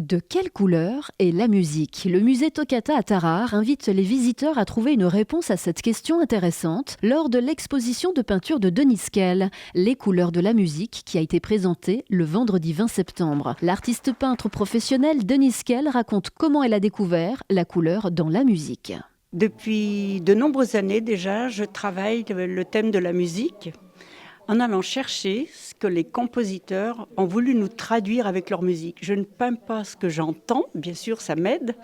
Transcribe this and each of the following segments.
De quelle couleur est la musique ? Le musée Toccata à Tarare invite les visiteurs à trouver une réponse à cette question intéressante lors de l'exposition de peinture de Denis Kell, Les couleurs de la musique, qui a été présentée le vendredi 20 septembre. L'artiste peintre professionnel Denis Kell raconte comment elle a découvert la couleur dans la musique. Depuis de nombreuses années déjà, je travaille le thème de la musique en allant chercher ce que les compositeurs ont voulu nous traduire avec leur musique. Je ne peins pas ce que j'entends, bien sûr ça m'aide,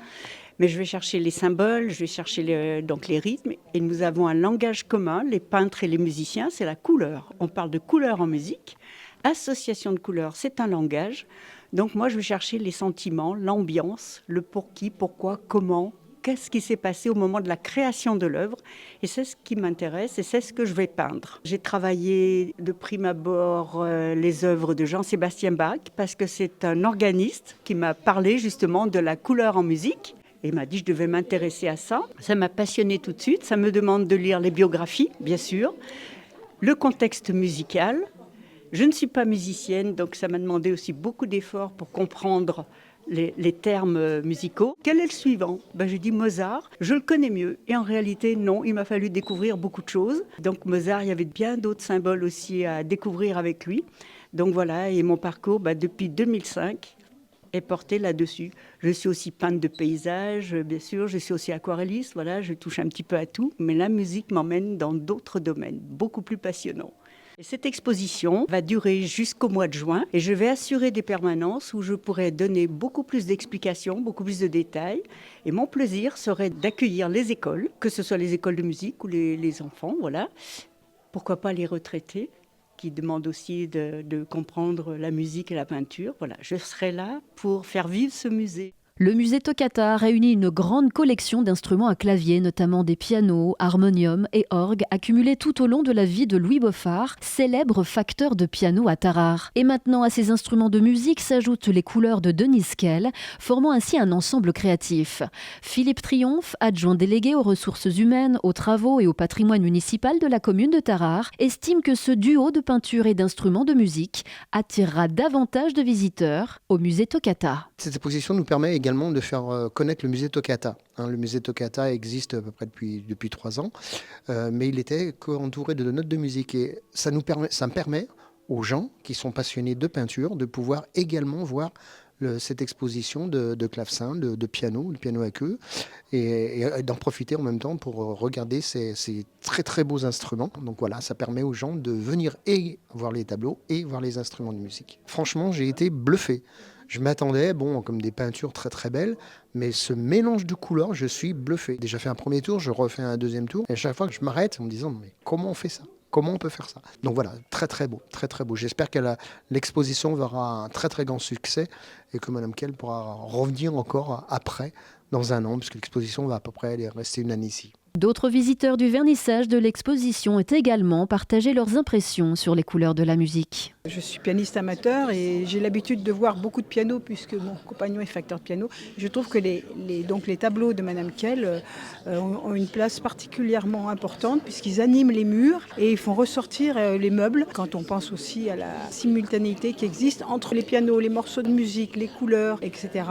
mais je vais chercher les symboles, je vais chercher les rythmes, et nous avons un langage commun, les peintres et les musiciens, c'est la couleur. On parle de couleur en musique, association de couleurs, c'est un langage. Donc moi je vais chercher les sentiments, l'ambiance, le pour qui, pourquoi, comment, qu'est-ce qui s'est passé au moment de la création de l'œuvre, et c'est ce qui m'intéresse et c'est ce que je vais peindre. J'ai travaillé de prime abord les œuvres de Jean-Sébastien Bach parce que c'est un organiste qui m'a parlé justement de la couleur en musique et m'a dit que je devais m'intéresser à ça. Ça m'a passionné tout de suite, ça me demande de lire les biographies, bien sûr, le contexte musical. Je ne suis pas musicienne, donc ça m'a demandé aussi beaucoup d'efforts pour comprendre les termes musicaux. Quel est le suivant ? J'ai dit Mozart, je le connais mieux. Et en réalité, non, il m'a fallu découvrir beaucoup de choses. Donc Mozart, il y avait bien d'autres symboles aussi à découvrir avec lui. Donc voilà, et mon parcours, depuis 2005, est porté là-dessus. Je suis aussi peintre de paysages, bien sûr, je suis aussi aquarelliste, voilà, je touche un petit peu à tout. Mais la musique m'emmène dans d'autres domaines, beaucoup plus passionnants. Et cette exposition va durer jusqu'au mois de juin et je vais assurer des permanences où je pourrai donner beaucoup plus d'explications, beaucoup plus de détails. Et mon plaisir serait d'accueillir les écoles, que ce soit les écoles de musique ou les enfants, voilà. Pourquoi pas les retraités qui demandent aussi de comprendre la musique et la peinture. Voilà, je serai là pour faire vivre ce musée. Le musée Toccata réunit une grande collection d'instruments à clavier, notamment des pianos, harmoniums et orgues, accumulés tout au long de la vie de Louis Boffard, célèbre facteur de piano à Tarare. Et maintenant, à ces instruments de musique s'ajoutent les couleurs de Denis Kell, formant ainsi un ensemble créatif. Philippe Triomphe, adjoint délégué aux ressources humaines, aux travaux et au patrimoine municipal de la commune de Tarare, estime que ce duo de peinture et d'instruments de musique attirera davantage de visiteurs au musée Toccata. Cette exposition nous permet également de faire connaître le musée Toccata. Le musée Toccata existe à peu près depuis 3 ans, mais il était entouré de notes de musique. Et ça me permet aux gens qui sont passionnés de peinture de pouvoir également voir cette exposition de clavecin, de piano, le piano à queue, et d'en profiter en même temps pour regarder ces très très beaux instruments. Donc voilà, ça permet aux gens de venir et voir les tableaux et voir les instruments de musique. Franchement, j'ai été bluffé. Je m'attendais, comme des peintures très très belles, mais ce mélange de couleurs, je suis bluffé. J'ai déjà fait un premier tour, je refais un deuxième tour, et à chaque fois que je m'arrête en me disant, mais comment on fait ça ? Comment on peut faire ça ? Donc voilà, très très beau, très très beau. J'espère que l'exposition aura un très très grand succès et que Mme Kell pourra revenir encore après, dans un an, puisque l'exposition va à peu près rester une année ici. D'autres visiteurs du vernissage de l'exposition ont également partagé leurs impressions sur les couleurs de la musique. Je suis pianiste amateur et j'ai l'habitude de voir beaucoup de pianos puisque mon compagnon est facteur de piano. Je trouve que les tableaux de Mme Kell ont une place particulièrement importante puisqu'ils animent les murs et ils font ressortir les meubles. Quand on pense aussi à la simultanéité qui existe entre les pianos, les morceaux de musique, les couleurs, etc.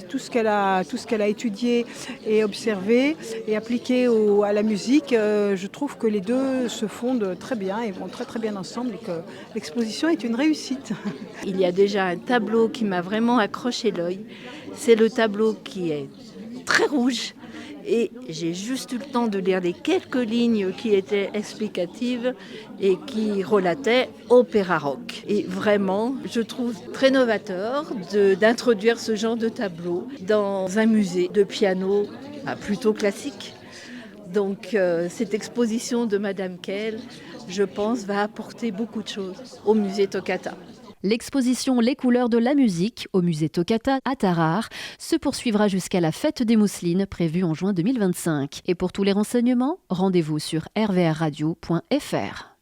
Tout ce qu'elle a étudié et observé et appliqué à la musique, je trouve que les deux se fondent très bien et vont très très bien ensemble et que l'exposition est une réussite. Il y a déjà un tableau qui m'a vraiment accroché l'œil. C'est le tableau qui est très rouge et j'ai juste eu le temps de lire les quelques lignes qui étaient explicatives et qui relataient opéra rock. Et vraiment, je trouve très novateur d'introduire ce genre de tableau dans un musée de piano plutôt classique. Donc cette exposition de Madame Kell, je pense, va apporter beaucoup de choses au musée Toccata. L'exposition Les couleurs de la musique au musée Toccata à Tarare se poursuivra jusqu'à la fête des Mousselines prévue en juin 2025. Et pour tous les renseignements, rendez-vous sur rvrradio.fr.